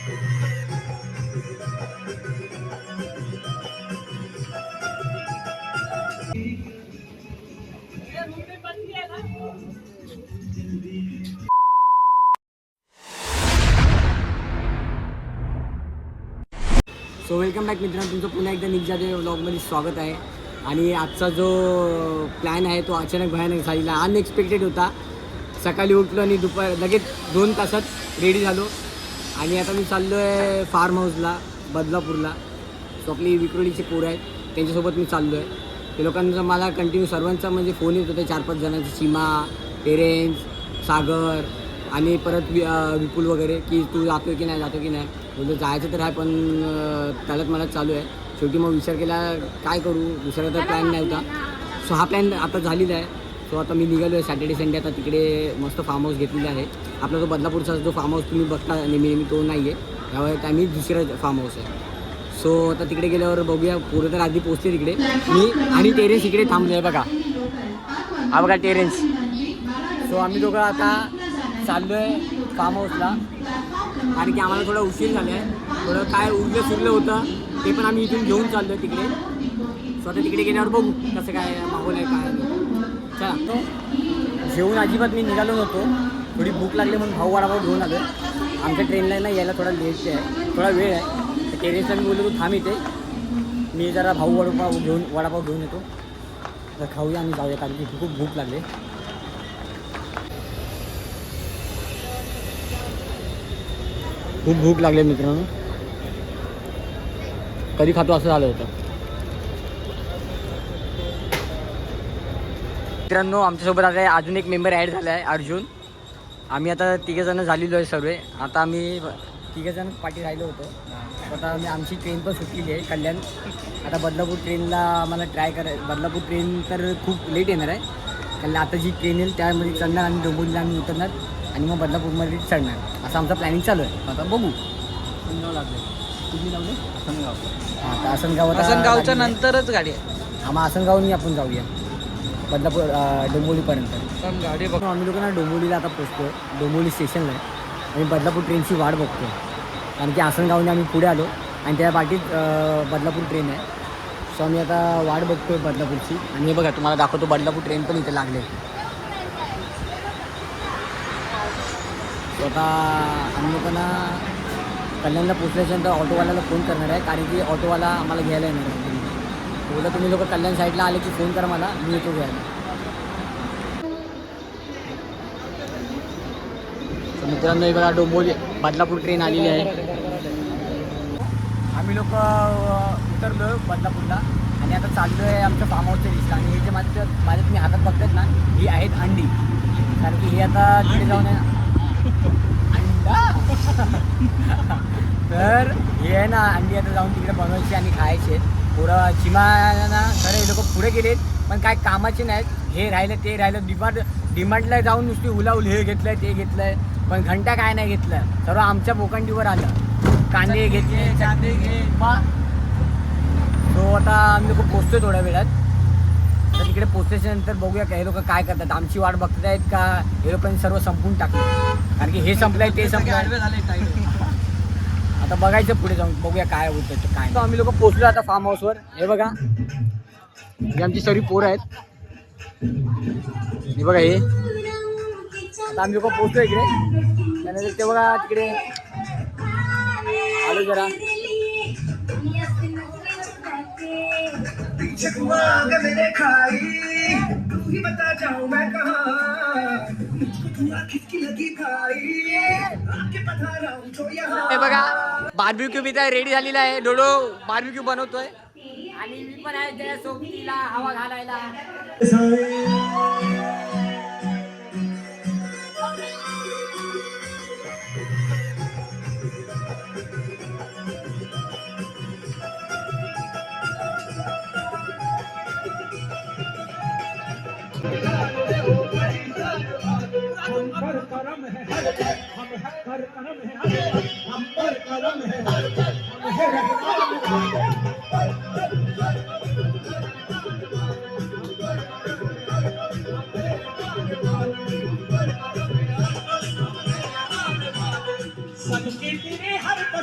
So welcome back मित्रांनो, तुमचं पुन्हा एकदा निघजादे व्लॉगमध्ये स्वागत आहे. आणि आजचा जो प्लॅन आहे तो अचानक भयानक झालेला, अनएक्सपेक्टेड होता. सकाळी उठलो आणि लगेच 2 तासात रेडी झालो आणि आता मी चाललो आहे फार्म हाऊसला बदलापूरला. सो आपली विक्रोळीचे पोरं आहेत, त्यांच्यासोबत मी चाललो आहे. ते लोकांचा मला कंटिन्यू सर्वांचा म्हणजे फोन येत होते, 4-5 जणांचे, सीमा, पेरेंट्स, सागर आणि परत विपुल वगैरे, की तू जातो की नाही. बोलतो जायचं तर आहे, पण त्यालाच मला चालू आहे. शेवटी मग विचार केला काय करू, दुसरा तर प्लॅन नाही होता. सो हा प्लॅन आता झालेला आहे. सो आता मी निघालो आहे सॅटर्डे संडे. आता तिकडे मस्त फार्म हाऊस घेतलेला आहे. आपला जो बदलापूरचा जो फार्म हाऊस तुम्ही बघता नेहमी तो नाही आहे, त्यावेळेस आम्ही दुसरा फार्म हाऊस आहे. सो आता तिकडे गेल्यावर बघूया. पोरं तर आधी पोचले तिकडे, मी आणि टेरेन्स इकडे थांबलो आहे. बघा हा बघा टेरेन्स. सो आम्ही दोघं आता चाललो आहे फार्म हाऊसला, कारण की आम्हाला थोडा उशीर झाला आहे. थोडं काय उरलं होतं ते पण आम्ही इथून घेऊन चाललो आहे तिकडे. स्वतः तिकडे गेल्यावर बघू कसं काय माहोल आहे काय. चला तो जेवून अजिबात मी निघालो नव्हतो, थोडी भूक लागली म्हणून भाऊ वडापाव घेऊन आलो. आमच्या ट्रेनला ना यायला थोडा लेट आहे, थोडा वेळ आहे. तर टेरेसला मी बोललो तू थांब इथे, मी जरा भाऊ वडापाव घेऊन येतो. तर खाऊया आणि जाऊया, कारण की खूप भूक लागली. खूप भूक लागली मित्रांनो, कधी खातो असं झालं होतं. मित्रांनो आमच्यासोबत आता अजून एक मेंबर ॲड झाला आहे, अर्जुन. आम्ही आता 3 जण झालेलो आहे सर्व. आता आम्ही 3 जण पाठी राहिलो होतो. आता आमची ट्रेन पण सुटलेली आहे कल्याण. आता बदलापूर ट्रेनला आम्हाला बदलापूर ट्रेन तर खूप लेट येणार आहे, कारण आता जी ट्रेन येईल त्यामध्ये चढणार आणि डोंबिवलीला आम्ही उतरणार आणि मग बदलापूरमध्ये चढणार, असं आमचं प्लॅनिंग चालू आहे. आता बघू. कुठली लावले? आसनगाव. हां, तर आसनगावच्या नंतरच गाडी आहे. हां, मग आसनगावनी आपण जाऊया बदलापूर डोंबिवलीपर्यंत. गाडी बघ. आम्ही लोकांना डोंबिवलीला आता पोचतो, डोंबिवली स्टेशनला आहे. आणि बदलापूर ट्रेनची वाट बघतो, कारण की आसनगावने आम्ही पुढे आलो आणि त्या पाठीत बदलापूर ट्रेन आहे. सो आम्ही आता वाट बघतो बदलापूरची. आणि हे बघा तुम्हाला दाखवतो, बदलापूर ट्रेन पण इथे लागले. आता आम्ही लोकांना कल्याणला पोचल्याच्यानंतर ऑटोवाल्याला फोन करणार आहे, कारण की ऑटोवाला आम्हाला घ्यायला येणार आहे. बोला तुम्ही लोक कल्याण साईडला आले की फोन करा मला, मी येतो घ्यायला. मित्रांनो हे बघा डोंबिवली बदलापूर ट्रेन आलेली आहे. आम्ही लोक उतरलो बदलापूरला आणि आता चाललो आहे आमच्या फार्म हाऊसच्या दिसला. आणि हे जे माझ्या तुम्ही हातात बघतात ना, ही आहेत अंडी, कारण की हे आता तिकडे जाऊन अंडा तर हे आहे ना अंडी आता जाऊन तिकडे बनवायची आणि खायचे. पोरं चिमाना खरं हे लोक पुढे गेलेत, पण काय कामाचे नाहीत. हे राहिलं ते राहिलं, डिमांडला जाऊन नुसती उलाउल हे घेतलं आहे ते घेतलं आहे, पण घंटा काय नाही घेतलं. सर्व आमच्या बोकांडीवर आलं. कांदे घेतले, कांदे घे बा. तो आता आम्ही लोक पोचतोय थोड्या वेळात. तर तिकडे पोचल्याच्यानंतर बघूया का हे लोक काय करतात, आमची वाट बघत आहेत का हे लोकांनी सर्व संपून टाकलं, कारण की हे संपलंय ते संपलंय. आता बघायचं पुढे जाऊन, बघूया काय होतं काय. तर आम्ही लोक पोचलो आता फार्म हाऊसवर. हे बघा हे आमची सर्व पोरं आहेत. हे बघा हे आता आम्ही लोक पोचलो इकडे. त्यानंतर ते बघा तिकडे आलो जरा. हे बघा बार्बिक्यू बी रेडी झालेला आहे. डोडो बार्बिक्यू बनवतोय आणि मी पण आहे त्या सोबतीला हवा घालायला.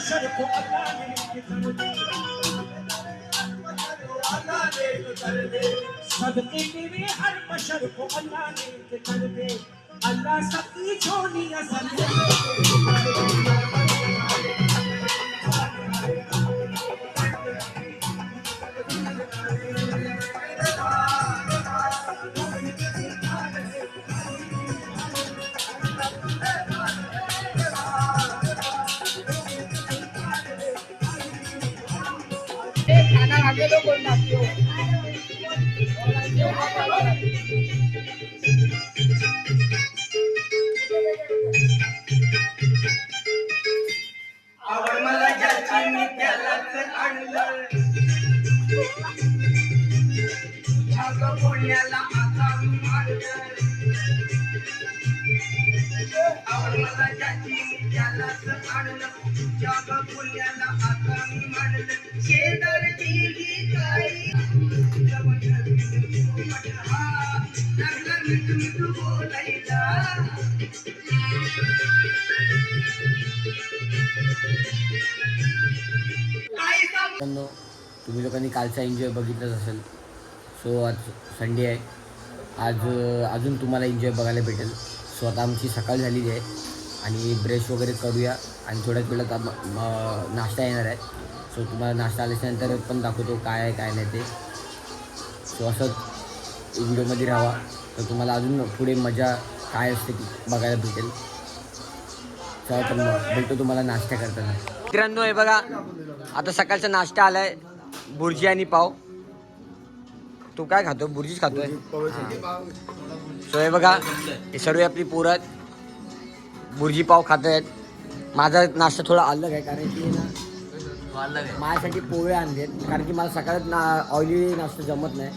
बशर को अल्लाह ने कर दे, अल्लाह ने कर दे, सदके तेरे हर बशर को अल्लाह ने कर दे, अल्लाह सबकी छोड़ियां सल्ले खाना आगे तो कोई नाचो आवड मला ज्याची मी त्यालाच आणलं जग पुण्याला आता मारलं आवड मला ज्याची मी त्यालाच आणलं जग पुण्याला आता मारलं शेजारची ही काही लागलं मिठू बोलायला तुम्ही लोकांनी कालचा एन्जॉय बघितलंच असेल. सो आज संडे आहे. आज अजून तुम्हाला एन्जॉय बघायला भेटेल. सो आता आमची सकाळ झालेली आहे आणि ब्रश वगैरे करूया आणि थोड्याच वेळात नाश्ता येणार आहे. सो तुम्हाला नाश्ता आल्याच्यानंतर पण दाखवतो काय आहे काय नाही ते. सो असंच व्हिडिओमध्ये राहा तर तुम्हाला अजून पुढे मजा काय असते ती बघायला भेटेल. चला तर मग भेटतो तुम्हाला नाश्ता करताना. मित्रांनो हे बघा आता सकाळचा नाश्ता आलाय बुर्जी आणि पाव. तू काय खातो? बुर्जीच खातोय. सो हे बघा हे सर्व आपली पोरं बुर्जी पाव खात आहेत. माझा नाश्ता थोडा अलग आहे कारण की ना माझ्यासाठी पोहे आणलेत कारण की मला सकाळात ऑइली नाश्ता जमत नाही.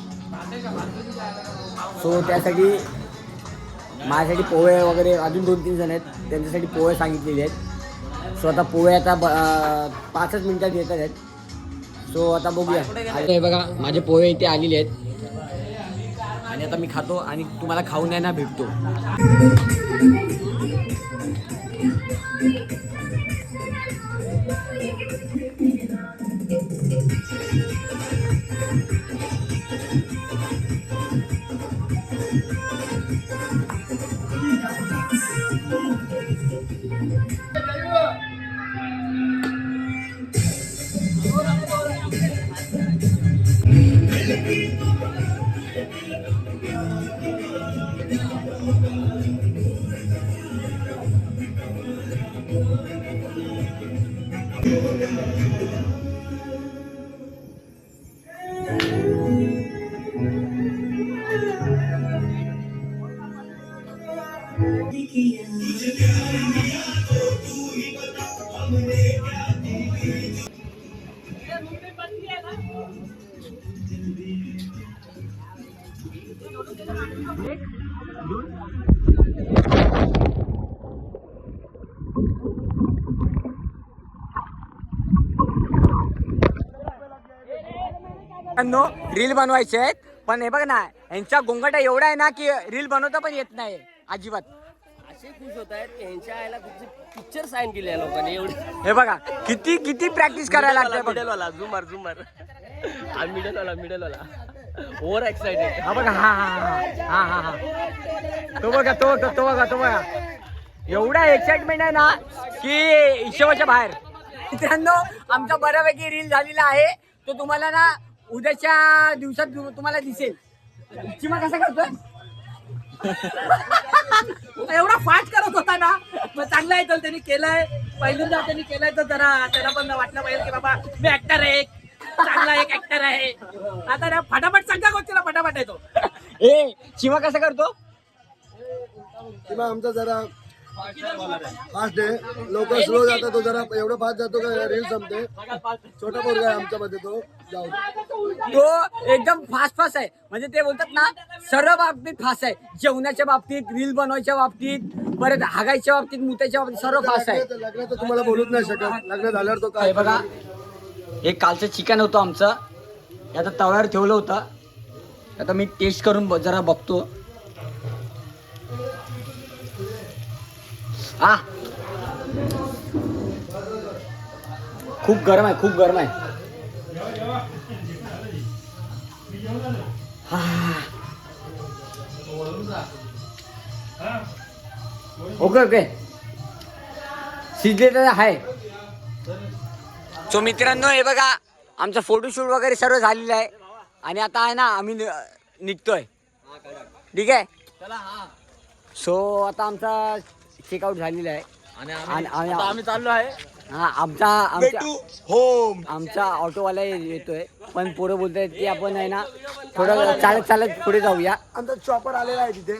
सो त्यासाठी माझ्यासाठी पोहे वगैरे अजून 2-3 जण आहेत त्यांच्यासाठी पोहे सांगितलेले आहेत. सो आता पोहे आता 5च मिनिटात येतात आहेत. सो आता बघूया. हे बघा माझे पोहे इथे आलेले आहेत आणि आता मी खातो आणि तुम्हाला खाऊन यायला भेटतो. रील बनवायचे आहेत पण हे बघ ना यांचा गोंगाटा एवढा आहे ना की रील बनवता पण येत नाही अजिबात. असे खुश होत आहेत की ह्यांच्या आईला पिक्चर साईन केले या लोकांनी एवढे. हे बघा किती किती प्रॅक्टिस करायला लागते. मिडलवाला झुमर मिडलवाला ओव्हर एक्साइटेड. हा बघा हा तो बघा एवढा एक्साइटमेंट आहे ना की हिशोबाच्या बाहेर. मित्रांनो आमचा बऱ्यापैकी रील झालेला आहे तो तुम्हाला ना उद्याच्या दिवसात तुम्हाला दिसेल. चिमा कसा करतोय एवढा फास्ट करत होता ना मग चांगला आहे. तर त्यांनी केलंय पहिल्यांदा त्यांनी केलंय तर जरा त्याला पण वाटलं पाहिजे की बाबा मी ऍक्टर आहे चांगला एक ऍक्टर आहे. आता ना फटाफट सगळ्या गोष्टीला फटाफट येतो. ए चिमा कसा करतो? किंवा आमचा जरा फास्ट आहे. लोक स्लो जातात तो जरा एवढा फास्ट जातो का रील संपते. छोटा पोरगा आहे आमच्यामध्ये तो जाऊ तो एकदम फास्ट आहे म्हणजे ते बोलतात ना सर्व बाबतीत फास्ट आहे. जेवणाच्या बाबतीत रील बनवायच्या बाबतीत परत हागायच्या बाबतीत मुताच्या बाबतीत सर्व फास्ट आहे. लग्नाचं तुम्हाला बोलूच नाही शकत. लग्न झाल्यावर तो काय बघा हे कालचं चिकन होतं आमचं हे आता तव्यावर ठेवलं होतं. आता मी टेस्ट करून जरा बघतो. खूप गरम आहे, खूप गरम आहे. ओके ओके शिजले तर आहे. सो मित्रांनो हे बघा आमचं फोटोशूट वगैरे सर्व झालेलं आहे आणि आता आहे ना आम्ही निघतोय. ठीक आहे. सो आता आमचा चेकआउट झालेला आहे आणि आम्ही चाललो आहे. हा आमचा ऑटोवाला येतोय पण पोरं बोलतायत की आपण आहे ना थोडं चालत पुढे जाऊया. आमचा चॉपर आलेला आहे तिथे,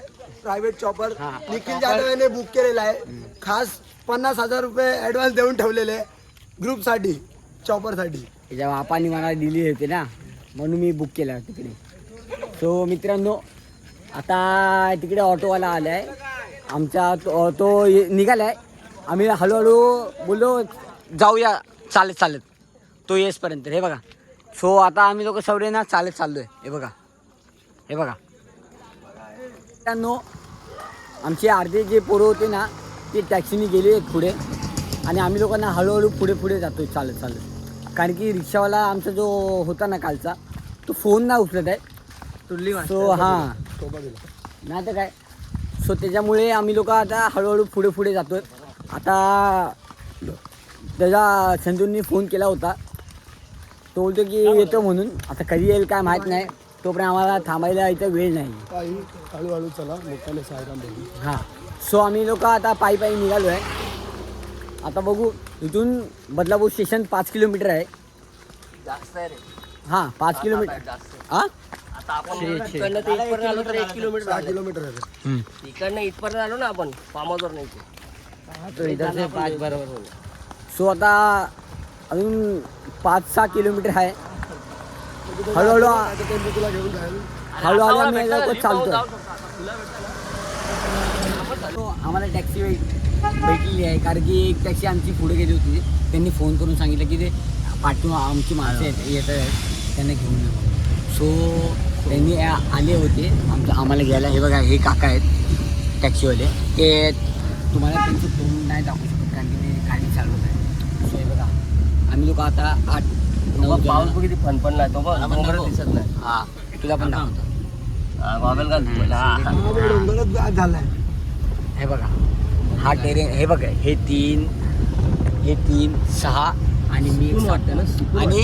प्रायव्हेट चॉपर निखिल जाधव याने बुक केलेला आहे. खास 50,000 रुपये ऍडव्हान्स देऊन ठेवलेले ग्रुपसाठी, चॉपरसाठी. त्याच्या बापाने मला दिली होती ना म्हणून मी बुक केला तिकडे. सो मित्रांनो आता तिकडे ऑटोवाला आला आहे आमचा. तो निघालाय. आम्ही हळूहळू बोललो जाऊया चालत तो येसपर्यंत. हे बघा. सो आता आम्ही लोक सगळे ना चालत चाललोय. हे बघा मित्रांनो आमचे अर्धे जे पोरं होते ना ते टॅक्सीने गेले पुढे आणि आम्ही लोकांना हळूहळू पुढे जातोय चालत. कारण की रिक्षावाला आमचा जो होता ना कालचा तो फोन नाही उचलत आहे. सो हां नाही तर काय. सो त्याच्यामुळे आम्ही लोक आता हळूहळू पुढे जातोय. आता त्याचा संजूंनी फोन केला होता. तो बोलतो की येतो म्हणून. आता कधी येईल काय माहीत नाही. तोपर्यंत आम्हाला थांबायला इथं वेळ नाही. हळूहळू चला मोठ्याने सायराम बोलू. हां सो आम्ही लोक आता पायी निघालो आहे. आता बघू इथून बदलापूर स्टेशन 5 किलोमीटर आहे. जास्त आहे रे. हां 5 किलोमीटर. हां आता आपण इकडनं ते इथपर्यंत आलो तर 1 किलोमीटर 6 झालं. किलोमीटर आहे. इकडनं इथपर्यंत आलो ना आपण फार्महाऊसवर नाही ते. तो इधर से 5 बरोबर होईल. सो आता अजून 5-6 किलोमीटर आहे. हळूहळू तुला घेऊन जाईल. हळूहळू आम्ही लोक चालतोय. आम्हाला टॅक्सी भेटलेली आहे कारण की एक टॅक्सी आमची पुढे गेली होती. त्यांनी फोन करून सांगितलं की ते पाठवून आमची माणसं येत आहेत त्यांना घेऊन येऊ. सो त्यांनी आले होते आम्हाला घ्यायला. हे बघा हे काका आहेत टॅक्सीवाले. ते तुम्हाला त्यांचं तोंड नाही दाखवू शकत कारण की ते गाडी चालवत आहे. सो हे बघा आम्ही लोक आता 8-9 पाऊस बघ किती फणफण नाही तो बघ डोंगर दिसत नाही. हां तुला पण दाखवतो. गॉगल घाल तू पहिला. डोंगरात आज झालाय. हे बघा हा टेरेन. हे बघा हे 3 6 आणि मी एक वाटतं ना आणि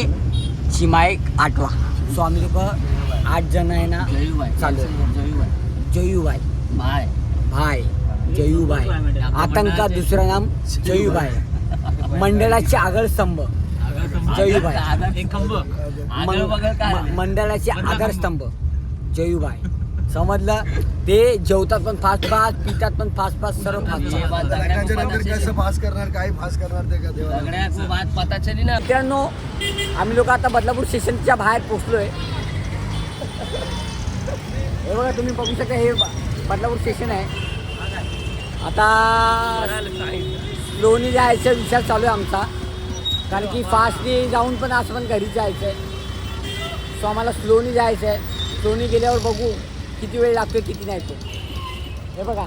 चिमा एक 8वा. सो आम्ही लोक 8 जण आहे ना चालू. जयूबाई भाई जयूबाई आतंका दुसरं नाम जयूबाई. मंडळाचे आगरस्तंभ जयूबाई. मंडळाचे आधारस्तंभ जयूबाई. समजलं. ते जेवतात पण फास्ट पितात पण फास्ट सर्व फास्ट. कसं पास करणार, काय पास करणार ते का देवा. पता चली ना. मित्रांनो आम्ही लोक आता बदलापूर स्टेशनच्या बाहेर पोचलोय. हे बघा तुम्ही बघू शकता हे बदलापूर स्टेशन आहे. आता स्लोनी जायचा विचार चालू आहे आमचा कारण की फास्टली जाऊन पण असं पण घरी जायचं आहे. सो आम्हाला स्लोनी जायचं आहे. स्लोनी गेल्यावर बघू किती वेळ लागतो किती नाही तो. हे बघा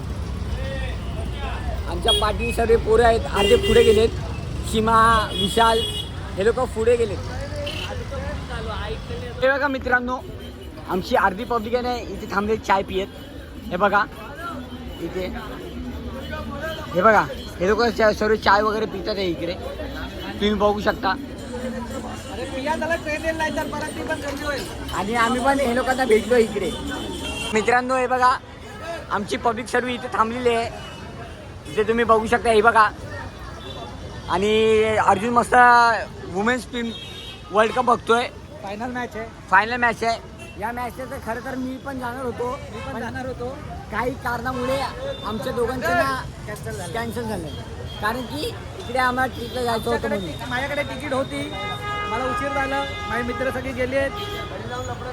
आमच्या पाठी सर्व पोरं आहेत. अर्धे पुढे गेलेत. सीमा विशाल हे लोक पुढे गेलेत. हे बघा मित्रांनो आमची अर्धी पब्लिक आहे ना इथे थांबले चाय पियत. हे बघा इथे हे बघा हे लोक सर्व चाय वगैरे पितात आहे इकडे तुम्ही बघू शकता. आणि आम्ही पण हे लोकांना भेटलो इकडे. मित्रांनो हे बघा आमची पब्लिक सर्व इथे थांबलेली आहे. इथे तुम्ही बघू शकता. हे बघा आणि अर्जुन मस्त वुमेन्स टीम वर्ल्ड कप बघतोय. फायनल मॅच आहे. या मॅचला तर खरं तर मी पण जाणार होतो. काही कारणामुळे आमच्या दोघांचं ना कॅन्सल झालं कारण की इकडे आम्हाला ट्रिपला जायचं होतं म्हणून. माझ्याकडे तिकीट होती, मला उशीर झाला. माझे मित्र सगळे गेले आहेत.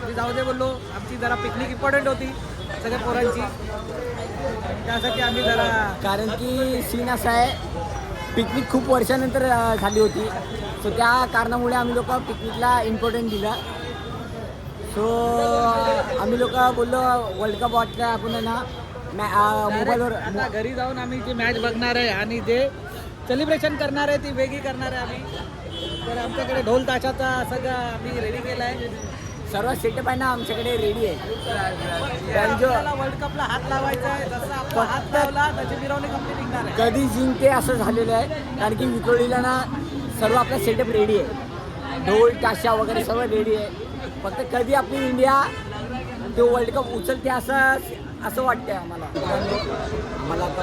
मी जाऊ दे बोललो. आमची जरा पिकनिक इम्पॉर्टंट होती सगळ्या पोरांची. त्यासाठी आम्ही जरा कारण की सीन असा आहे पिकनिक खूप वर्षानंतर झाली होती. सो त्या कारणामुळे आम्ही लोक पिकनिकला इम्पॉर्टंट दिला. सो आम्ही लोक बोललो वर्ल्ड कप वाटलं आपण ना मोबाईलवर. आता घरी जाऊन आम्ही जे मॅच बघणार आहे आणि जे सेलिब्रेशन करणार आहे ती वेगळी करणार आहे आम्ही. तर आमच्याकडे ढोल ताशाचा सगळं आम्ही रेडी केला आहे. सर्व सेटअप आहे ना आमच्याकडे रेडी आहे. आपल्याला वर्ल्ड कपला हात लावायचा आहे. जसं आपला हात लावला त्याची मिरवणी कंप्लीट निघणार आहे. कधी जिंकते असं झालेलं आहे, कारण की विक्रोळीला ना सर्व आपला सेटअप रेडी आहे. ढोल ताशा वगैरे सर्व रेडी आहे. फक्त कधी आपली इंडिया तो वर्ल्ड कप उचलते असं वाटतंय आम्हाला. आम्हाला आता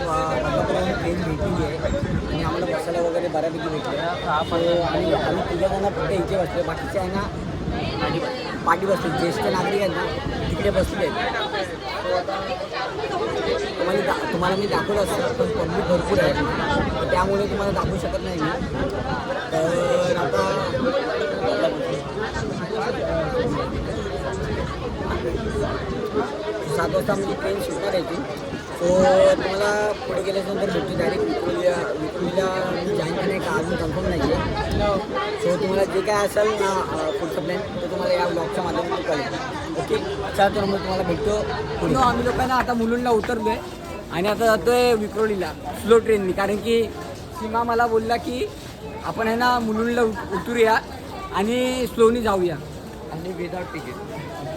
ट्रेन भेटली आहे आणि आम्हाला बसायला वगैरे बऱ्यापैकी भेटले. आणि आम्ही तिघं फक्त इथे बसले, बाकीचे आहे ना पाठी बसले. ज्येष्ठ नागरिक आहेत ना तिकडे बसले आहेत. तुम्हाला मी दाखवलं असतं, पण पब्लिक भरपूर आहे तर त्यामुळे तुम्हाला दाखवू शकत नाही मी. तर आता 7 वाजता म्हणजे ट्रेन सुटणार आहे ती. सो तुम्हाला पुढे गेल्यानंतर भेटतो डायरेक्ट विक्रोळीला मी जॉईन करणे का अजून कन्फर्म नाही आहे. सो तुम्हाला जे काय असेल ना पुढचं प्लॅन ते तुम्हाला या ब्लॉगच्या माध्यमातून कळेल. ओके, चला तर मग तुम्हाला भेटतो पुढे. आम्ही लोकांना आता मुलुंडला उतरलो आहे आणि आता जातो आहे विक्रोळीला स्लो ट्रेननी, कारण की सीमा मला बोलला की आपण आहे ना मुलुंडला उतरूया आणि स्लोनी जाऊया आणि विदाउट तिकीट.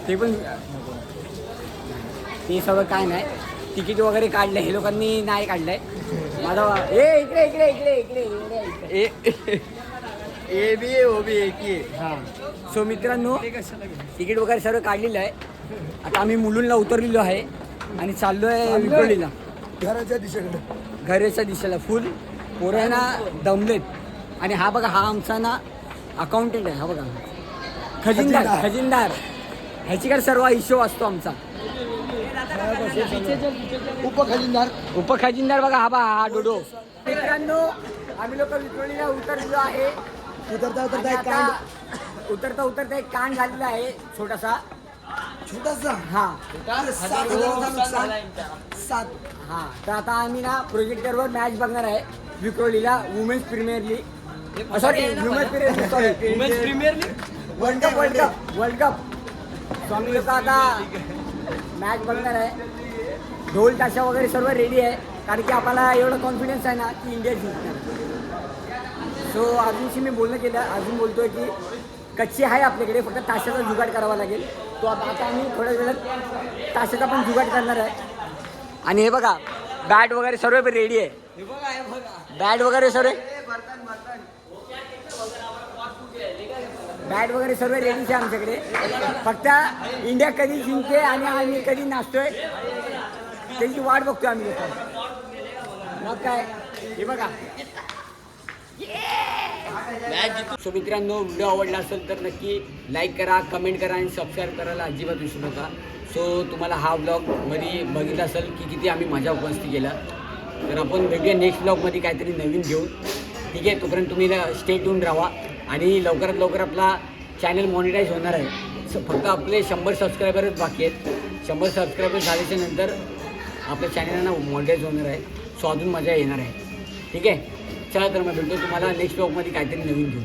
ते पण ते सगळं काय नाही, तिकीट वगैरे काढलं हे लोकांनी नाही काढलंय. माझा इकडे इकडे इकडे इकडे इकडे ए बी आहे ओ बी एक हां. सो मित्रांनो तिकीट वगैरे सर्व काढलेलं आहे. आता आम्ही मुलुंडला उतरलेलो आहे आणि चाललो आहे विक्रोळीला घराच्या दिशेला. फुल पोरं आहे ना दमलेत. आणि हा बघा हा आमचा ना अकाउंटंट आहे. हा बघा खजिनदार ह्याच्याकडे सर्व हिशोब असतो आमचा. उपखजिनदार बघा हा डोडो. मित्रांनो आम्ही लोक विक्रोळीला उतरलेलो आहे. उतरता एक कांड झालेला आहे छोटासा हा. हा तर आता आम्ही ना प्रोजेक्टरवर मॅच बघणार आहे विक्रोळीला. Women's premier league sorry women's premier league world cup. So आम्ही लोक आता मॅच बघणार आहे. ढोल ताशा वगैरे सर्व रेडी आहे, कारण की आपल्याला एवढं कॉन्फिडन्स आहे ना की इंडिया जिंकणार. सो अजूनशी मी अजून बोलतोय की कच्ची आहे आपल्याकडे, फक्त ताशाचा जुगाड करावा लागेल. तो आता आम्ही थोड्या वेळात ताशाचा पण जुगाड करणार आहे. आणि हे बघा बॅट वगैरे सर्व रेडी आहे. बॅट वगैरे सर्व रेडीच आहे आमच्याकडे. फक्त इंडिया कधी जिंकते आणि आम्ही कधी नाचतोय त्याची वाट बघतोय आम्ही लोक. मग काय हे बघा. सो मित्रांनो व्हिडिओ आवडला असेल तर नक्की लाईक करा, कमेंट करा आणि सबस्क्राईब करायला अजिबात विसरू नका. सो तुम्हाला हा ब्लॉगमध्ये बघितला असेल की किती आम्ही मजा उपस्थित केला. तर आपण भेटूया नेक्स्ट ब्लॉगमध्ये काहीतरी नवीन घेऊन. ठीक आहे, तोपर्यंत तुम्ही स्टे ट्यून राहा आणि लवकरात लवकर आपला चॅनल मॉनिटाईज होणार आहे. फक्त आपले 100 सबस्क्रायबरच बाकी आहेत. 100 सबस्क्रायबर झाल्याच्या नंतर आपल्या चॅनलला मॉनिटाईज होणार आहे. सो अजून मजा येणार आहे. ठीक आहे, चला तर मग भेटतो तुम्हाला नेक्स्ट ब्लॉगमध्ये काहीतरी नवीन घेऊन.